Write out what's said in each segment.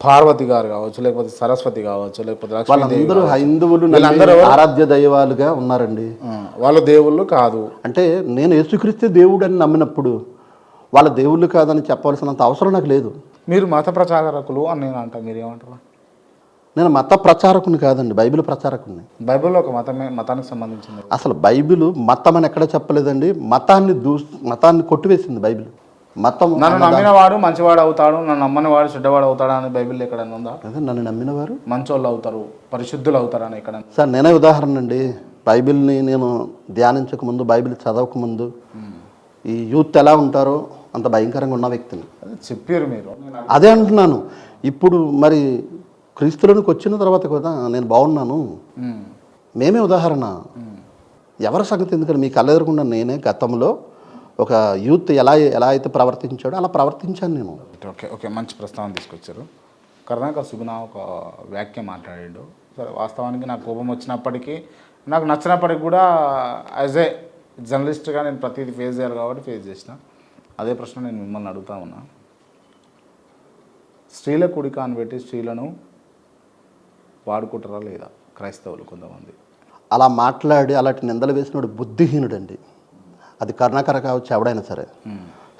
పార్వతి గారు కావచ్చు, లేకపోతే సరస్వతి కావచ్చు, లేకపోతే లక్ష్మీదేవి వాళ్ళందరూ హైందవులు ఆరాధ్య దైవాలుగా ఉన్నారండి. వాళ్ళ దేవుళ్ళు కాదు అంటే నేను యేసుక్రీస్తు దేవుడు అని నమ్మినప్పుడు వాళ్ళ దేవుళ్ళు కాదని చెప్పవలసినంత అవసరం నాకు లేదు. మీరు మత ప్రచారకులు అని నేను అంటా, మీరు ఏమంటారు? నేను మత ప్రచారకుని కాదండి, బైబిల్ ప్రచారకుని. బైబిల్లో ఒక మతానికి సంబంధించింది. అసలు బైబిల్ మతం అని ఎక్కడ చెప్పలేదండి. మతాన్ని కొట్టివేసింది బైబిల్. మతం నన్ను నమ్మినవాడు మంచివాడు అవుతాడు, నన్ను నమ్మనివాడు చెడ్డవాడు అవుతాడు అని బైబిల్ ఎక్కడైనా ఉందా? అదే నన్ను నమ్మినవారు మంచోళ్ళు అవుతారు, పరిశుద్ధులు అవుతారు అని ఎక్కడ? సార్ నేనే ఉదాహరణ అండి. బైబిల్ని నేను ధ్యానించక ముందు, బైబిల్ చదవక ముందు ఈ యూత్ ఎలా ఉంటారో అంత భయంకరంగా ఉన్న వ్యక్తిని చెప్పారు మీరు. అదే అంటున్నాను. ఇప్పుడు మరి క్రీస్తులోనికి వచ్చిన తర్వాత కూడా నేను బాగున్నాను. మేమే ఉదాహరణ. ఎవరి సంగతి ఎందుకంటే మీ కళ్ళెదురకుండా నేనే గతంలో ఒక యూత్ ఎలా అయితే ప్రవర్తించాడో అలా ప్రవర్తించాను నేను. ఓకే ఓకే, మంచి ప్రస్తావన తీసుకొచ్చారు. కరుణాకర్ సుగుణ ఒక వ్యాఖ్య మాట్లాడాడు. సరే, వాస్తవానికి నాకు కోపం వచ్చినప్పటికీ, నాకు నచ్చినప్పటికీ కూడా యాజ్ ఏ జర్నలిస్ట్గా నేను ప్రతిదీ ఫేస్ చేయాలి కాబట్టి ఫేస్ చేసిన. అదే ప్రశ్న నేను మిమ్మల్ని అడుగుతా ఉన్నా. స్త్రీల కూడిక అని పెట్టి స్త్రీలను వాడుకుంటారా లేదా క్రైస్తవులు కొంతమంది? అలా మాట్లాడి అలాంటి నిందలు వేసినోడు బుద్ధిహీనుడండి. అది కరుణాకర్ కావచ్చు, ఎవడైనా సరే.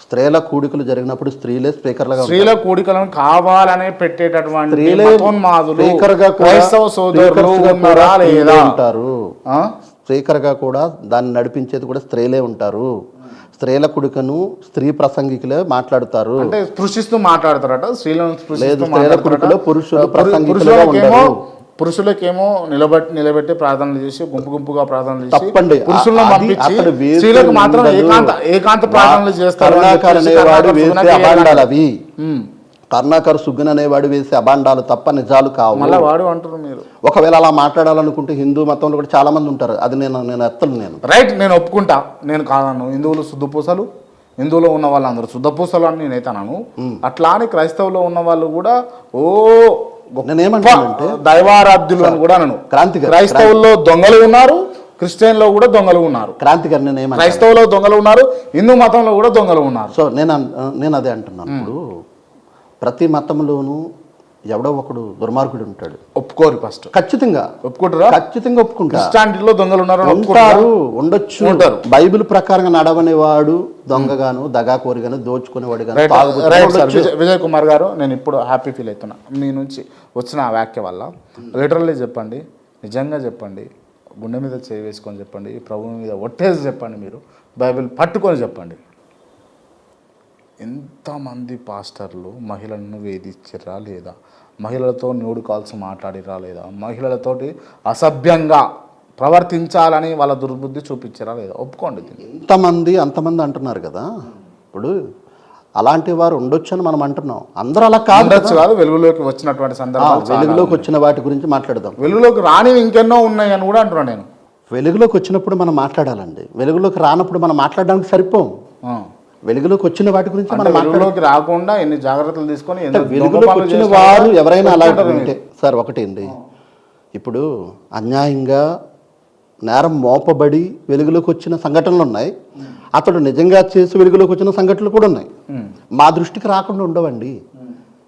స్త్రీల కూడికలు జరిగినప్పుడు స్త్రీలే స్పీకర్లుగా, స్త్రీల కూడికలను కావాలనే పెట్టేటటువంటి ఉంటారు. స్పీకర్గా కూడా దాన్ని నడిపించేది కూడా స్త్రీలే ఉంటారు. స్త్రీల కుడికను స్త్రీ ప్రసంగికులే మాట్లాడుతారు. అంటే స్పృశిస్తూ మాట్లాడతారట స్త్రీలను. లేదు, స్త్రీల కుడికలో పురుషులు ప్రసంగికులుగా ఉండరు. పురుషులకేమో నిలబెట్టి ప్రార్థనలు చేసి గుంపుగా ప్రార్థనలు చేసి తప్పండి. పురుషులను పంపించి స్త్రీలకు మాత్రం ఏకాంత ప్రార్థనలు చేస్తారు. అవి కరుణాకర్ సుగ్గున్ అనేవాడు వేసే అబాండాలు తప్ప నిజాలు కావు. మళ్ళీ వాడు అంటారు మీరు. ఒకవేళ అలా మాట్లాడాలనుకుంటే హిందూ మతంలో కూడా చాలా మంది ఉంటారు. అది నేను ఎత్తను. నేను రైట్, నేను ఒప్పుకుంటా, నేను కాదను. హిందువులు శుద్ధపూసలు, హిందువులో ఉన్న వాళ్ళందరూ శుద్ధపూసలు అని నేనైతే అన్నాను. అట్లా అని క్రైస్తవులో ఉన్న వాళ్ళు కూడా నేనేమంటానంటే దైవారాధ్యులు అని కూడా అన్నాను. క్రైస్తవుల్లో దొంగలు ఉన్నారు, క్రిస్టియన్లో కూడా దొంగలు ఉన్నారు. క్రాంతిగారు నేను క్రైస్తవులో దొంగలు ఉన్నారు, హిందూ మతంలో కూడా దొంగలు ఉన్నారు. సో నేను అదే అంటున్నాను. ఇప్పుడు ప్రతి మతంలోనూ ఎవడో ఒకడు దుర్మార్గుడు ఉంటాడు. ఒప్పుకోరు ఫస్ట్. ఖచ్చితంగా ఒప్పుకుంటారా? ఖచ్చితంగా ఒప్పుకుంటారు. క్రిస్టియానిటీలో దొంగలు ఉన్నారు, ఉండొచ్చు. బైబిల్ ప్రకారంగా నడవనేవాడు దొంగగాను, దగాకోరిగాను, దోచుకునేవాడు గాను. విజయ్ కుమార్ గారు, నేను ఇప్పుడు హ్యాపీ ఫీల్ అవుతున్నా మీ నుంచి వచ్చిన ఆ వ్యాఖ్య వల్ల. లిటరల్లీ చెప్పండి, నిజంగా చెప్పండి, గుండె మీద చేయి వేసుకొని చెప్పండి, ప్రభువు మీద ఒట్టేసి చెప్పండి, మీరు బైబిల్ పట్టుకొని చెప్పండి. ఎంతమంది పాస్టర్లు మహిళలను వేధించరా లేదా? మహిళలతో న్యూడ్ కాల్స్ మాట్లాడిరా లేదా? మహిళలతోటి అసభ్యంగా ప్రవర్తించాలని వాళ్ళ దుర్బుద్ధి చూపించరా లేదా? ఒప్పుకోండి. అంతమంది అంటున్నారు కదా. ఇప్పుడు అలాంటి వారు ఉండొచ్చు అని మనం అంటున్నాం. అందరూ అలా కాదు. వెలుగులోకి వచ్చినటువంటి సందర్భాలు, వెలుగులోకి వచ్చిన వాటి గురించి మాట్లాడదాం. వెలుగులోకి రాని ఇంకెన్నో ఉన్నాయి అని కూడా అంటున్నాను నేను. వెలుగులోకి వచ్చినప్పుడు మనం మాట్లాడాలండి. వెలుగులోకి రానప్పుడు మనం మాట్లాడడానికి సరిపోం. వెలుగులోకి వచ్చిన వాటి గురించి మనం వెలుగులోకి రాకుండా ఎన్ని జాగ్రత్తలు తీసుకొని వెలుగులోకి వచ్చిన వారు ఎవరైనా అలాంటి ఉంటే సార్ ఒకటేండి. ఇప్పుడు అన్యాయంగా నేరం మోపబడి వెలుగులోకి వచ్చిన సంఘటనలు ఉన్నాయి. అతడు నిజంగా చేసి వెలుగులోకి వచ్చిన సంఘటనలు కూడా ఉన్నాయి. మా దృష్టికి రాకుండా ఉండవండి.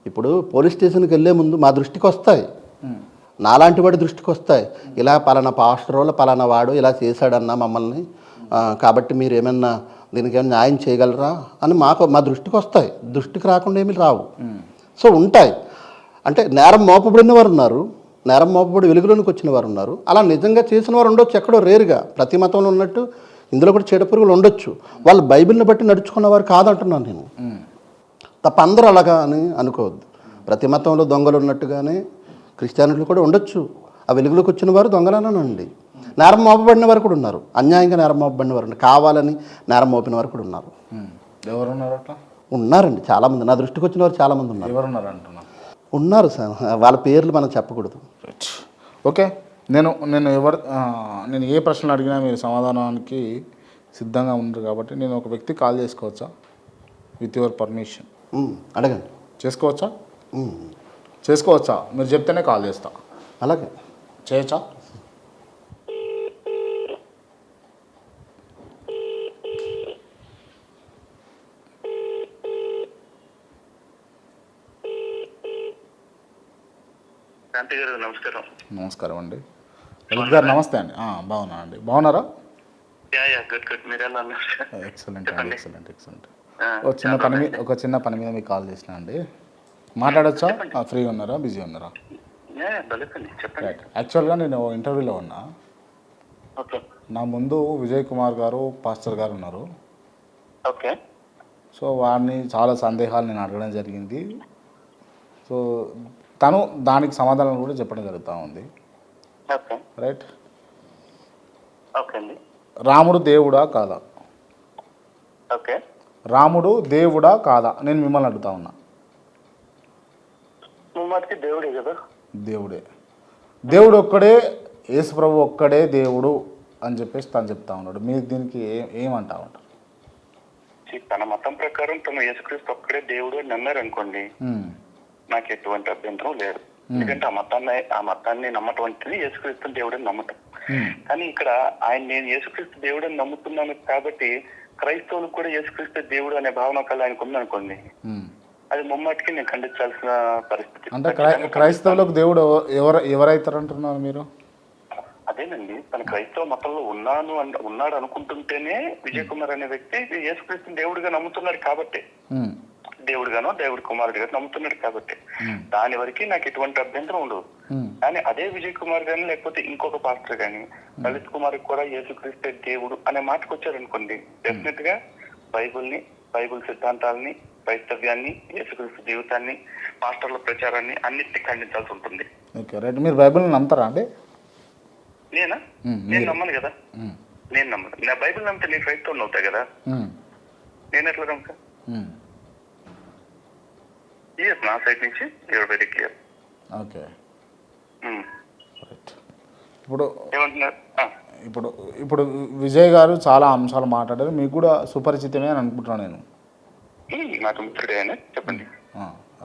ఇప్పుడు పోలీస్ స్టేషన్కి వెళ్ళే ముందు మా దృష్టికి వస్తాయి, నాలాంటి వాడి దృష్టికి వస్తాయి. ఇలా పలానా పాస్టర్ పలానా వాడు ఇలా చేశాడన్నా మమ్మల్ని, కాబట్టి మీరు ఏమన్నా దీనికి ఏమైనా న్యాయం చేయగలరా అని మా దృష్టికి వస్తాయి. దృష్టికి రాకుండా ఏమీ రావు. సో ఉంటాయి. అంటే నేరం మోపబడిన వారు ఉన్నారు, నేరం మోపబడి వెలుగులోనికి వచ్చిన వారు ఉన్నారు. అలా నిజంగా చేసిన వారు ఉండొచ్చు, ఎక్కడో రేరుగా. ప్రతి మతంలో ఉన్నట్టు ఇందులో కూడా చీడపురుగులు ఉండొచ్చు. వాళ్ళు బైబిల్ని బట్టి నడుచుకున్నవారు కాదంటున్నాను నేను. తప్ప అందరూ అలాగా అని అనుకోవద్దు. ప్రతి మతంలో దొంగలు ఉన్నట్టుగానే క్రిస్టియానిటీలు కూడా ఉండొచ్చు. ఆ వెలుగులోకి వచ్చిన వారు దొంగలనండి. నేరం మోపబడిన వారు కూడా ఉన్నారు, అన్యాయంగా నేరం మోపబడిన వారు ఉన్నారు, కావాలని నేరం మోపిన వారు కూడా ఉన్నారు. ఎవరున్నారు అట్లా? ఉన్నారండి చాలామంది. నా దృష్టికి వచ్చిన వారు చాలామంది ఉన్నారు. ఎవరున్నారు అంటున్నారు? ఉన్నారు సార్, వాళ్ళ పేర్లు మనం చెప్పకూడదు. ఓకే, నేను ఏ ప్రశ్నలు అడిగినా మీరు సమాధానానికి సిద్ధంగా ఉన్నారు కాబట్టి నేను ఒక వ్యక్తి కాల్ చేసుకోవచ్చా? విత్ యువర్ పర్మిషన్ అడగండి. చేసుకోవచ్చా? మీరు చెప్తేనే కాల్ చేస్తా. అలాగే చేయొచ్చా? శాంతి గారు నమస్కారం. నమస్కారం అండి. లలిత్ గారు నమస్తే అండి. బాగున్నా అండి. బాగున్నారా? గుడ్. మీరు ఎలా ఉన్నారు? ఎక్సలెంట్ అండి. ఎక్సలెంట్. ఆ, ఒక చిన్న పని మీద మీకు కాల్ చేసిన అండి. మాట్లాడొచ్చా? ఫ్రీ ఉన్నారా? బిజీ ఉన్నారా? చెప్పండి. రైట్. యాక్చువల్గా నేను ఇంటర్వ్యూలో ఉన్నా. ఓకే. నా ముందు విజయ్ కుమార్ గారు, పాస్టర్ గారు ఉన్నారు. ఓకే. సో వారిని చాలా సందేహాలు నేను అడగడం జరిగింది. సో తను దానికి సమాధానం కూడా చెప్పడం జరుగుతూ ఉంది. ఓకే. రైట్. ఓకే అండి. రాముడు దేవుడా కాదా? ఓకే. రాముడు దేవుడా కాదా? నేను మిమ్మల్ని అడుగుతా ఉన్నా. ముమ్మాటికి దేవుడే కదా. దేవుడే. దేవుడు ఒక్కడే, యేసుప్రభు ఒక్కడే దేవుడు అని చెప్పేసి తను చెప్తా ఉన్నాడు. మీరు దీనికి ఏమంటా ఉంటారు? తన మతం ప్రకారం తను యేసుక్రీస్తు ఒక్కడే దేవుడు అని నమ్మారు అనుకోండి, నాకు ఎటువంటి అభ్యంతరం లేదు. ఎందుకంటే ఆ మతాన్ని నమ్మటం యేసుక్రీస్తు దేవుడు అని నమ్మటం. కానీ ఇక్కడ నేను యేసుక్రీస్తు దేవుడు అని నమ్ముతున్నాను కాబట్టి క్రైస్తవులకు కూడా యేసుక్రీస్తు దేవుడు అనే భావన కల ఆయనకు ఉందనుకోండి, అది ముమ్మాటికి నేను ఖండించాల్సిన పరిస్థితి. అంటే క్రైస్తవులకు దేవుడు ఎవరైతారు అంటున్నారు మీరు? అదేనండి, తన క్రైస్తవ మతంలో ఉన్నాడు అనుకుంటుంటేనే విజయ్ కుమార్ అనే వ్యక్తి యేసుక్రీస్తుని దేవుడిగా నమ్ముతున్నాడు కాబట్టి, దేవుడిగానో దేవుడి కుమారుడిగా నమ్ముతున్నాడు కాబట్టి దాని వరకు నాకు ఎటువంటి అభ్యంతరం ఉండదు. కానీ అదే విజయ్ కుమార్ గాని లేకపోతే ఇంకొక పాస్టర్ గాని లలిత్ కుమార్ కూడా యేసుక్రీస్తే దేవుడు అనే మాటకు వచ్చారనుకోండి, డెఫినెట్ గా బైబుల్ సిద్ధాంతాలని, క్రైస్తవ్యాన్ని, యేసుక్రీస్తు జీవితాన్ని, పాస్టర్ల ప్రచారాన్ని అన్నిటిని ఖండించాల్సి ఉంటుంది. Okay, right. మీరు బైబిల్ని నమ్ముతారా అండి? నేను నమ్మను కదా. నేను నమ్మను. నా బైబిల్ నమ్మితే నేను క్రైస్తవుని అవుతా కదా. నేను ఎట్లా నమ్మక? నా సైడ్ నుంచి you are very clear. Okay, right. ఇప్పుడు ఏమంటున్నారు? ఇప్పుడు విజయ్ గారు చాలా అంశాలు మాట్లాడారు, మీకు కూడా సుపరిచితమే అని అనుకుంటున్నాను నేను. నాకు మిత్రుడే అని చెప్పండి.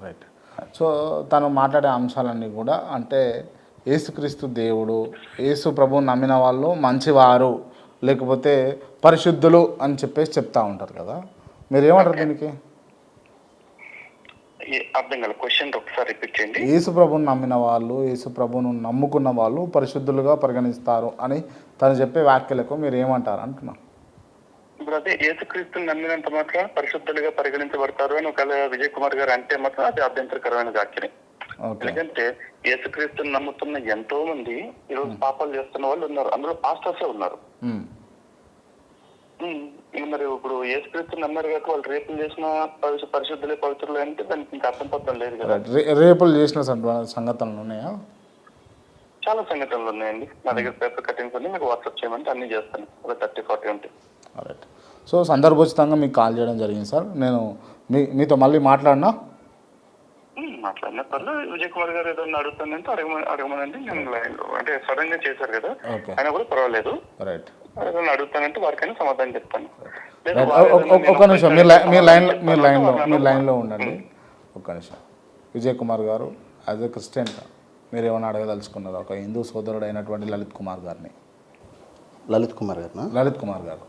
రైట్. సో తను మాట్లాడే అంశాలన్నీ కూడా అంటే యేసుక్రీస్తు దేవుడు, యేసు ప్రభువు నమ్మిన వాళ్ళు మంచివారు లేకపోతే పరిశుద్ధులు అని చెప్పేసి చెప్తా ఉంటారు కదా, మీరు ఏమంటారు దీనికి? అర్థం కాదు, క్వశ్చన్ ఒకసారి రిపీట్ చేయండి. యేసు ప్రభువుని నమ్మిన వాళ్ళు, యేసు ప్రభువును నమ్ముకున్న వాళ్ళు పరిశుద్ధులుగా పరిగణిస్తారు అని తను చెప్పే వ్యాఖ్యలకు మీరు ఏమంటారు అంటున్నాను. ఇప్పుడు అదే యేసుక్రీస్తుని నమ్మినంత మాత్రం పరిశుద్ధులుగా పరిగణించబడతారు అని ఒకవేళ విజయ్ కుమార్ గారు అంటే మాత్రం అది అభ్యంతరకరమైన వ్యాఖ్యనే. ఎందుకంటే యేసుక్రీస్తుని నమ్ముతున్న ఎంతో మంది ఈరోజు పాపాలు చేస్తున్న వాళ్ళు ఉన్నారు, అందులో పాస్టర్సే ఉన్నారు. మరి ఇప్పుడు యేసుక్రీస్తుని నమ్మారు కాక వాళ్ళు రేపులు చేసిన పరిశుద్ధులే పవిత్రులు అంటే దానికి ఇంకా అర్థం పత్రం లేదు కదా. రేపులు చేసిన సంఘటనలు ఉన్నాయా? చాలా సంఘటనలు ఉన్నాయండి. నా దగ్గర పేపర్ కటింగ్స్ అన్ని మీకు వాట్సాప్ చేయమంటే అన్ని చేస్తాను, ఒక 30-40 ఉంటాయి. రైట్. సో సందర్భోచితంగా మీకు కాల్ చేయడం జరిగింది సార్. నేను మీతో మళ్ళీ మాట్లాడినా పర్లేదు. విజయ్ కుమార్ గారు ఏదైనా అడుగుతానంటే అడగమనండి. నేను అంటే సడన్ గా చేశారు కదా, అయినా కూడా పర్వాలేదు. రైట్. ఏదైనా అడుగుతానంటే వారికైనా సమాధానం చెప్తాను. ఒక్క నిమిషం, మీరు లైన్లో ఉండండి. ఒక్క నిమిషం. విజయ్ కుమార్ గారు యాజ్ ఎ క్రిస్టియన్గా మీరు ఏమైనా అడగదలుచుకున్నారు ఒక హిందూ సోదరుడు అయినటువంటి లలిత్ కుమార్ గారిని? లలిత్ కుమార్ గారు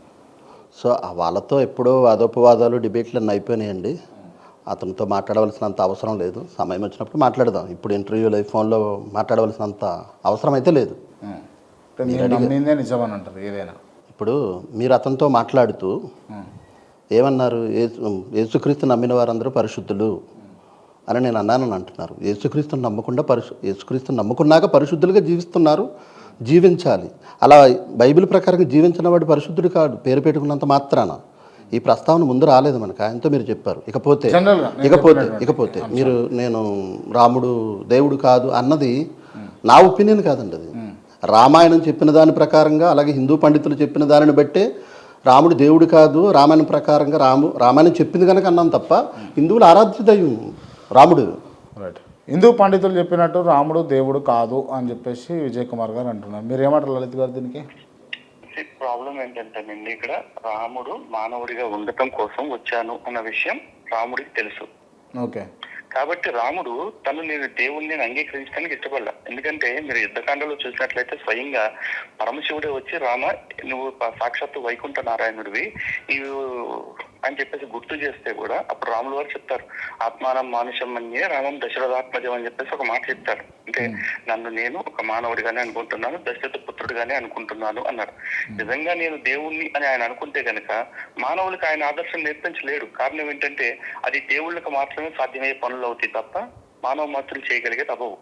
సో వాళ్ళతో ఎప్పుడో వాదోపవాదాలు డిబేట్లు అన్నీ అయిపోయినాయండి. అతనితో మాట్లాడవలసినంత అవసరం లేదు. సమయం వచ్చినప్పుడు మాట్లాడదాం. ఇప్పుడు ఇంటర్వ్యూలో ఫోన్లో మాట్లాడవలసినంత అవసరం అయితే లేదు. నిజమని అంటారు ఏదైనా. ఇప్పుడు మీరు అతనితో మాట్లాడుతూ ఏమన్నారు? యేసుక్రీస్తు నమ్మిన వారందరూ పరిశుద్ధులు అని నేను అన్నానని అంటున్నారు. యేసుక్రీస్తుని నమ్ముకున్నాక పరిశుద్ధులుగా జీవించాలి. అలా బైబిల్ ప్రకారంగా జీవించిన వాడు పరిశుద్ధుడు కాదు, పేరు పెట్టుకున్నంత మాత్రాన. ఈ ప్రస్తావన ముందు రాలేదు మనకు, ఆయనతో మీరు చెప్పారు. ఇకపోతే మీరు నేను రాముడు దేవుడు కాదు అన్నది నా ఒపీనియన్ కాదండి. అది రామాయణం చెప్పిన దాని ప్రకారంగా, అలాగే హిందూ పండితులు చెప్పిన దానిని బట్టే రాముడు దేవుడు కాదు, రామాయణం ప్రకారంగా రామాయణం చెప్పింది కనుక అన్నాం తప్ప హిందువుల ఆరాధ్య దైవం రాముడు. రైట్. హిందూ పండితులు చెప్పినట్టు రాముడు దేవుడు కాదు అని చెప్పేసి విజయ్ కుమార్ గారు అంటున్నారు. మీరు ఏమంటారు లలిత్ గారు దీనికి? ప్రాబ్లం ఏంటంటేనండి, ఇక్కడ రాముడు మానవుడిగా ఉండటం కోసం వచ్చాను అన్న విషయం రాముడికి తెలుసు. ఓకే. కాబట్టి రాముడు నేను దేవుణ్ణి అంగీకరించడానికి ఇష్టపడలా. ఎందుకంటే మీరు యుద్ధకాండలో చూసినట్లయితే స్వయంగా పరమశివుడే వచ్చి రామ నువ్వు సాక్షాత్తు వైకుంఠ నారాయణుడివి, నీవు అని చెప్పేసి గుర్తు చేస్తే కూడా అప్పుడు రాములు వారు చెప్తారు, ఆత్మానం మానుషం అన్యే రామం దశరథాత్మజం అని చెప్పేసి ఒక మాట చెప్తారు. అంటే నన్ను నేను ఒక మానవుడిగానే అనుకుంటున్నాను, దశరథ పుత్రుడిగానే అనుకుంటున్నాను అన్నారు. నిజంగా నేను దేవుణ్ణి అని ఆయన అనుకుంటే గనక మానవులకు ఆయన ఆదర్శం నేర్పించలేడు. కారణం ఏంటంటే అది దేవుళ్ళకి మాత్రమే సాధ్యమయ్యే పనులు అవుతాయి తప్ప మానవ మాత్రులు చేయగలిగేది అవ్వవు.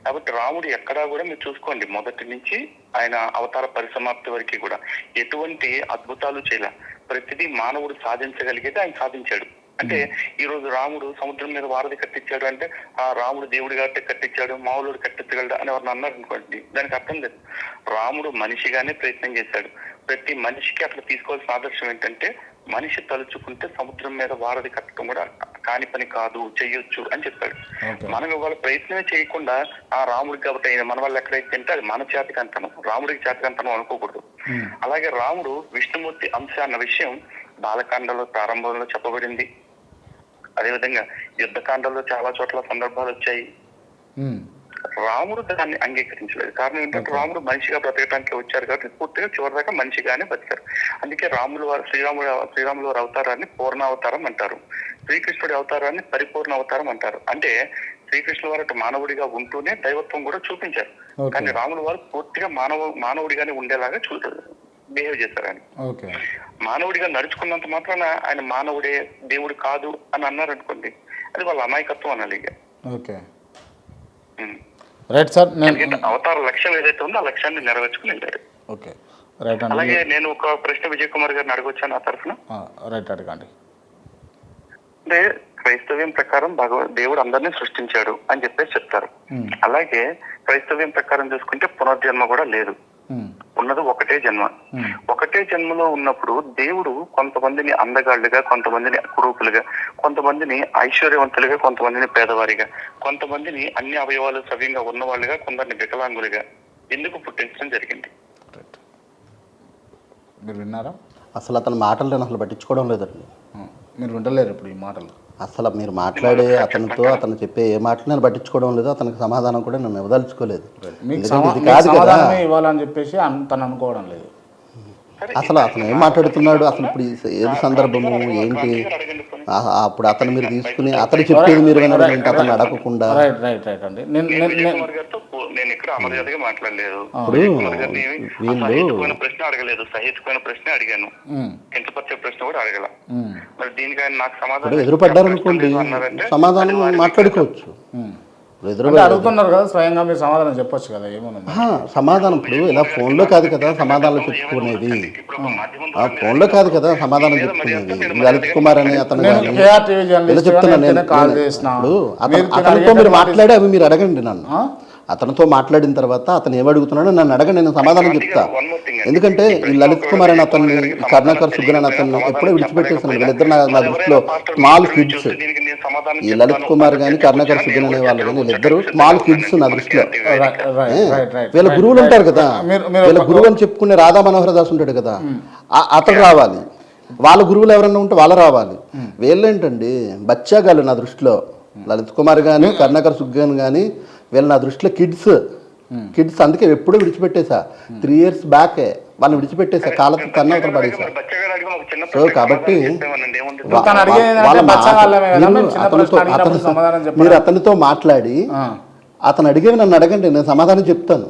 కాబట్టి రాముడు ఎక్కడా కూడా మీరు చూసుకోండి, మొదటి నుంచి ఆయన అవతార పరిసమాప్తి వరకు కూడా ఎటువంటి అద్భుతాలు చేయలే. ప్రతిదీ మానవుడు సాధించగలిగేది ఆయన సాధించాడు. అంటే ఈ రోజు రాముడు సముద్రం మీద వారధి కట్టించాడు అంటే ఆ రాముడు దేవుడి కాబట్టి కట్టించాడు, మామూలుడు కట్టించగలడు అని ఎవరిని అన్నారు అనుకోండి, దానికి అర్థం లేదు. రాముడు మనిషిగానే ప్రయత్నం చేశాడు. ప్రతి మనిషికి అట్లా తీసుకోవాల్సిన ఆదర్శం ఏంటంటే మనిషి తలుచుకుంటే సముద్రం మీద వారధి కట్టడం కూడా కాని పని కాదు, చెయ్యొచ్చు అని చెప్పాడు. మనం ఇవాళ ప్రయత్నమే చేయకుండా ఆ రాముడికి కాబట్టి అయిన మన వాళ్ళు ఎక్కడైతే అంటే అది మన చేతికంతనం, రాముడికి చేతికంతనం అనుకోకూడదు. అలాగే రాముడు విష్ణుమూర్తి అంశ అన్న విషయం బాలకాండలో ప్రారంభంలో చెప్పబడింది. అదేవిధంగా యుద్ధకాండలో చాలా చోట్ల సందర్భాలు వచ్చాయి. రాముడు దాన్ని అంగీకరించలేదు. కారణం ఏంటంటే రాముడు మనిషిగా బ్రతకడానికి వచ్చారు కాబట్టి పూర్తిగా చివరిదాకా మనిషిగానే బతికారు. అందుకే శ్రీరాములు వారి అవతారాన్ని పూర్ణావతారం అంటారు, శ్రీకృష్ణుడి అవతారాన్ని పరిపూర్ణ అవతారం అంటారు. అంటే శ్రీకృష్ణుల వారు మానవుడిగా ఉంటూనే దైవత్వం కూడా చూపించారు. కానీ రాముల వారు పూర్తిగా మానవుడిగానే ఉండేలాగా బిహేవ్ చేశారు. ఆయన మానవుడిగా నడుచుకున్నంత మాత్రాన ఆయన మానవుడే దేవుడు కాదు అని అన్నారు అనుకోండి, అది వాళ్ళ అమాయకత్వం అనాలి. రైట్ సార్, అవతార లక్ష్యం ఏదైతే ఉందో ఆ లక్ష్యాన్ని నెరవేర్చుకుని వెళ్ళారు. ఓకే రైట్ అండి. అలాగే నేను ఒక ప్రశ్న విజయ్ కుమార్ గారిని అడగొచ్చాను ఆ తరఫున. రైట్ అడగండి. అంటే క్రైస్తవ్యం ప్రకారం దేవుడు అందరినీ సృష్టించాడు అని చెప్పేసి చెప్తారు. అలాగే క్రైస్తవ్యం ప్రకారం చూసుకుంటే పునర్జన్మ కూడా లేదు, ఉన్నది ఒకటే జన్మ. ఒకటే జన్మలో ఉన్నప్పుడు దేవుడు కొంతమందిని అందగాళ్ళుగా, కొంతమందిని కురూపులుగా, కొంతమందిని ఐశ్వర్యవంతులుగా, కొంతమందిని పేదవారిగా, కొంతమందిని అన్ని అవయవాలు సవ్యంగా ఉన్నవాళ్ళుగా, కొందరిని వికలాంగులుగా ఎందుకు పుట్టించడం జరిగింది? మీరు విన్నారా? అసలు అతని మాటలు నేను అసలు పట్టించుకోవడం లేదండి. మీరు వింటలేరు ఇప్పుడు ఈ మాటలు. అసలు మీరు మాట్లాడే అతను చెప్పే ఏ మాటలు నేను పట్టించుకోవడం లేదు, అతనికి సమాధానం కూడా నేను ఇవ్వదలుచుకోలేదు. ఇవ్వాలని చెప్పేసి తను అనుకోవడం లేదు. అసలు అతను ఏం మాట్లాడుతున్నాడు, అసలు ఇప్పుడు ఏది సందర్భము ఏంటి, అప్పుడు అతను మీరు తీసుకుని అతను చెప్పేది మీరు వినడం ఏంటి, అతను అడగకుండా. నేను ఇక్కడ అమర్యాదగా మాట్లాడలేదు, వీళ్ళు ప్రశ్న అడగలేదు, సహేతుకమైన ప్రశ్న అడిగాను, కించపరిచే ప్రశ్న కూడా అడగల. మరి దీనికి ఆయన నాకు సమాధానం ఎదురుపడ్డారు అనుకోండి, సమాధానం మాట్లాడుకోవచ్చు. అడుగుతున్నారు కదా స్వయంగా, మీరు సమాధానం చెప్పొచ్చు కదా. ఏమన్నా సమాధానం ఇప్పుడు ఇలా ఫోన్లో కాదు కదా సమాధానం చెప్పుకునేది, ఫోన్లో కాదు కదా సమాధానం చెప్పుకునేది. లలిత్ కుమార్ అని అతను చెప్తున్నాను నేను. అతనితో మీరు మాట్లాడి అవి మీరు అడగండి నన్ను. అతనితో మాట్లాడిన తర్వాత అతను ఏమడుగుతున్నాడో నన్ను అడగండి, నేను సమాధానం చెప్తా. ఎందుకంటే ఈ లలిత్ కుమార్ అని అతన్ని, కరుణాకర్ సుగ్గన్ అని అతన్ని ఎప్పుడో విడిచిపెట్టేసాను. వీళ్ళిద్దరు నా దృష్టిలో స్మాల్ కిడ్స్. ఈ లలిత్ కుమార్ కానీ కరుణాకర్ సుగ్గన్ అనే వాళ్ళు కానీ వీళ్ళిద్దరు స్మాల్ కిడ్స్ నా దృష్టిలో. వీళ్ళ గురువులు ఉంటారు కదా, వీళ్ళ గురువు అని చెప్పుకునే రాధా మనోహర దాస్ ఉంటాడు కదా, అతడు రావాలి. వాళ్ళ గురువులు ఎవరన్నా ఉంటే వాళ్ళు రావాలి. వీళ్ళేంటండి బచ్చాగాళ్ళు నా దృష్టిలో. లలిత్ కుమార్ కానీ కరుణాకర్ సుగ్గన్ కానీ వీళ్ళు నా దృష్టిలో కిడ్స్. అందుకే ఎప్పుడూ విడిచిపెట్టేసా, 3 years బ్యాకే వాళ్ళని విడిచిపెట్టేసా, కాళ్ళతో తన్నవతలు పడేసా. సో కాబట్టి మీరు అతనితో మాట్లాడి అతను అడిగేవి నన్ను అడగండి, నేను సమాధానం చెప్తాను.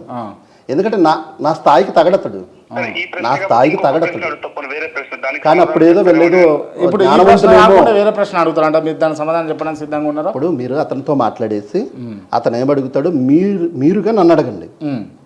ఎందుకంటే నా స్థాయికి తగడతాడు, నా స్థాయికి తగడతాడు. కానీ అప్పుడు ఏదో వెళ్ళేదో ఇప్పుడు వేరే ప్రశ్న అడుగుతారంట, మీరు దాని సమాధానం చెప్పడానికి సిద్ధంగా ఉన్నారు. ఇప్పుడు మీరు అతనితో మాట్లాడేసి అతను ఏమడుగుతాడు మీరుగా నన్ను అడగండి.